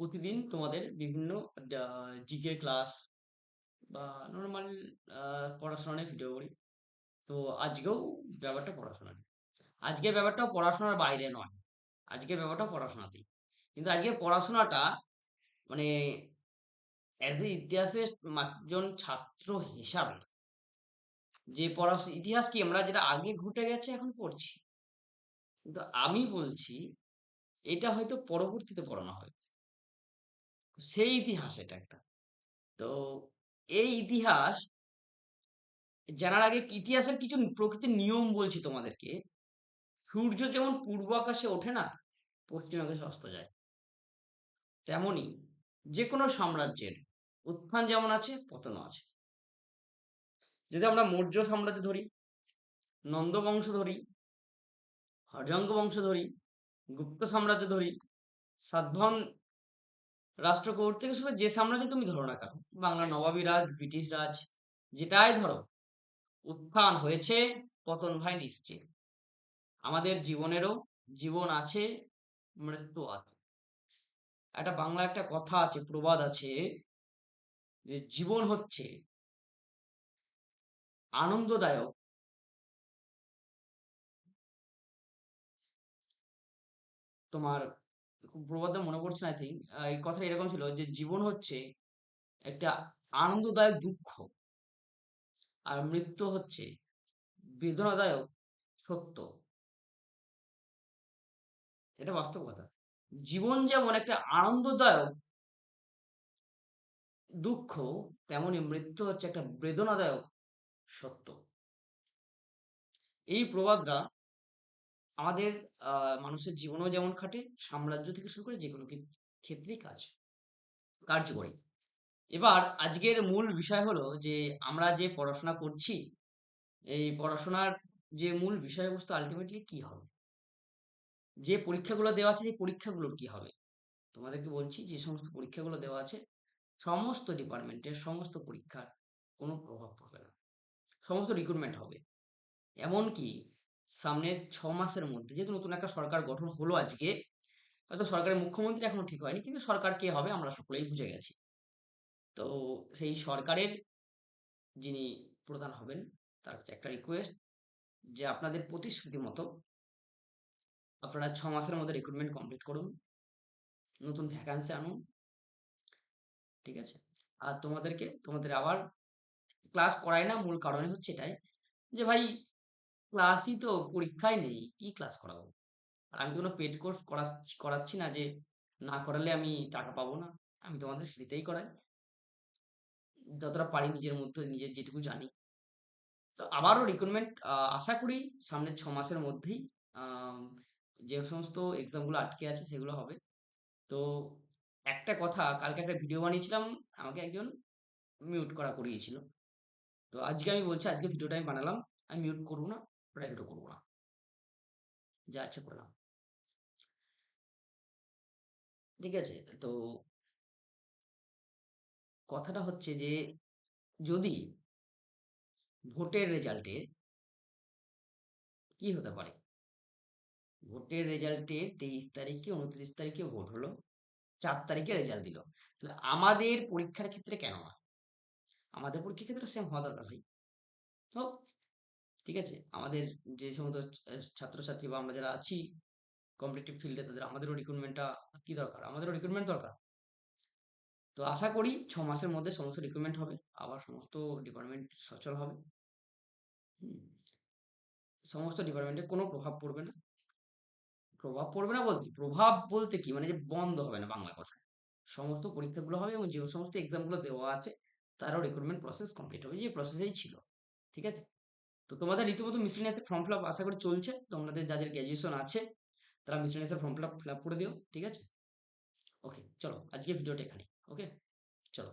প্রতিদিন তোমাদের বিভিন্ন জিকে ক্লাস বা নর্মাল পড়াশোনা নিয়ে ভিডিও করি। তো আজকেও ব্যাপারটা পড়াশোনা নিয়ে। আজকের ব্যাপারটাও পড়াশোনার বাইরে নয়। আজকের ব্যাপারটাও পড়াশোনাতেই। কিন্তু আজকের পড়াশোনাটা মানে অ্যাজ এ ইতিহাসের একজন ছাত্র হিসাবে যে ইতিহাস কি আমরা যেটা আগে ঘটে গেছে এখন পড়ছি। কিন্তু আমি বলছি এটা হয়তো পরবর্তীতে পড়ানো হবে। সেই ইতিহাস এটা একটা। তো এই ইতিহাস জানার আগে ইতিহাসের কিছু প্রকৃতির নিয়ম বলছি তোমাদেরকে। সূর্য যেমন পূর্ব আকাশে ওঠে না, পশ্চিম আকাশে অস্ত যায়। তেমনি যেকোনো সাম্রাজ্যের উত্থান যেমন আছে, পতনও আছে। যদি আমরা মৌর্য সাম্রাজ্য ধরি, নন্দ বংশ ধরি, হর্যাঙ্ক বংশ ধরি, গুপ্ত সাম্রাজ্য ধরি, সাতবাহন রাষ্ট্রকূট থেকে শুরু যে সাম্রাজ্য তুমি ধরো না কেন, বাংলা নবাবী রাজ, ব্রিটিশ রাজ, যেটাই ধরো, উত্থান হয়েছে, পতন ভাই নিশ্চিত। আমাদের জীবনেরও জীবন আছে, মৃত্যু আছে। বাংলা একটা কথা আছে, প্রবাদ আছে যে জীবন হচ্ছে আনন্দদায়ক। তোমার খুব প্রবাদটা মনে পড়ছে না, আই থিঙ্ক এই কথাটা এরকম ছিল যে জীবন হচ্ছে একটা আনন্দদায়ক দুঃখ, আর মৃত্যু হচ্ছে বেদনাদায়ক সত্য। এটা বাস্তব কথা। জীবন যেমন একটা আনন্দদায়ক দুঃখ, তেমনি মৃত্যু হচ্ছে একটা বেদনাদায়ক সত্য। এই প্রবাদটা আমাদের মানুষের জীবনেও যেমন খাটে, সাম্রাজ্য থেকে শুরু করে যেকোনো ক্ষেত্রেই কার্যকরী। এবার আজকের মূল বিষয় হলো যে আমরা যে পড়াশোনা করছি, এই পড়াশোনার যে মূল বিষয়বস্তু আল্টিমেটলি কি হবে, যে পরীক্ষাগুলো দেওয়া আছে সেই পরীক্ষাগুলোর কি হবে। তোমাদেরকে বলছি যে সমস্ত পরীক্ষাগুলো দেওয়া আছে, সমস্ত ডিপার্টমেন্টের সমস্ত পরীক্ষার কোনো প্রভাব পড়বে না। সমস্ত রিক্রুটমেন্ট হবে। এমনকি সামনের 6 মাসের মধ্যে, যেহেতু নতুন একটা সরকার গঠন হলো আজকে, হয়তো সরকারের মুখ্যমন্ত্রী এখনো ঠিক হয়নি, কিন্তু সরকার কে হবে আমরা সকলেই বুঝে গেছি। তো সেই সরকারের যিনি প্রধান হবেন, তার কাছে একটা রিকোয়েস্ট যে আপনাদের প্রতিশ্রুতি মতো আপনারা 6 মাসের মধ্যে রিক্রুটমেন্ট কমপ্লিট করুন, নতুন ভ্যাকান্সি আনুন, ঠিক আছে। আর তোমাদের আবার ক্লাস করাই না, মূল কারণে হচ্ছে এটাই যে ভাই ক্লাসই তো, পরীক্ষায় নেই, কি ক্লাস করাবো। আর আমি তো কোনো পেড কোর্স করাচ্ছি না যে না করালে আমি টাকা পাবো না। আমি তোমাদের ফ্রিতেই করাই, যতটা পারি নিজের মধ্যে, নিজের যেটুকু জানি। তো আবারও রিক্রুটমেন্ট আশা করি সামনের 6 মাসের মধ্যেই আম, যে সমস্ত এক্সাম গুলো আটকে আছে সেগুলো হবে। তো একটা কথা, কালকে একটা ভিডিও বানিয়েছিলাম, আমাকে একজন মিউট করা করিয়েছিল। তো আজকে আমি বলছি, আজকে ভিডিওটা আমি বানালাম, আমি মিউট করবো না, প্রাইভেটও করবো না, যা আছে করলাম, ঠিক আছে। তো কথাটা হচ্ছে যে যদি ভোটের রেজাল্টে কি হতে পারে, ভোটের রেজাল্টে 23 তারিখে 29 তারিখে ভোট হলো, 4 তারিখে রেজাল্ট দিল, তাহলে আমাদের পরীক্ষার ক্ষেত্রে কেন না, আমাদের পরীক্ষার ক্ষেত্রে সেম হওয়া দরকার ভাই। তো ঠিক আছে, আমাদের যে সমস্ত ছাত্রছাত্রী বা আমরা যারা আছি কম্পিটিটিভ ফিল্ডে, তাদের আমাদেরও রিক্রুটমেন্টটা কি দরকার, আমাদেরও রিক্রুটমেন্ট দরকার। তো আশা করি 6 মাসের মধ্যে সমস্ত রিক্রুটমেন্ট হবে, আবার সমস্ত ডিপার্টমেন্ট সচল হবে। হুম, সমস্ত ডিপার্টমেন্টে কোনো প্রভাব পড়বে না। প্রভাব পড়বে না বলতে, প্রভাব বলতে কি মানে যে বন্ধ হবে না, বাংলা কথায় সমস্ত পরীক্ষাগুলো হবে এবং যে সমস্ত এক্সাম গুলো দেওয়া আছে তারও রিক্রুটমেন্ট প্রসেস কমপ্লিট হবে, যে প্রসেসেই ছিল, ঠিক আছে। তো তোমাদের রীতিমতো মিসলেনিয়াসের ফর্ম ফিল আপ আশা করি চলছে, তোমাদের যাদের গ্র্যাজুয়েশন আছে তারা মিসলেনিয়াসের ফর্ম ফিল আপ করে দিও, ঠিক আছে। ওকে, চলো আজকে ভিডিওটা এখানে। ওকে, চলো।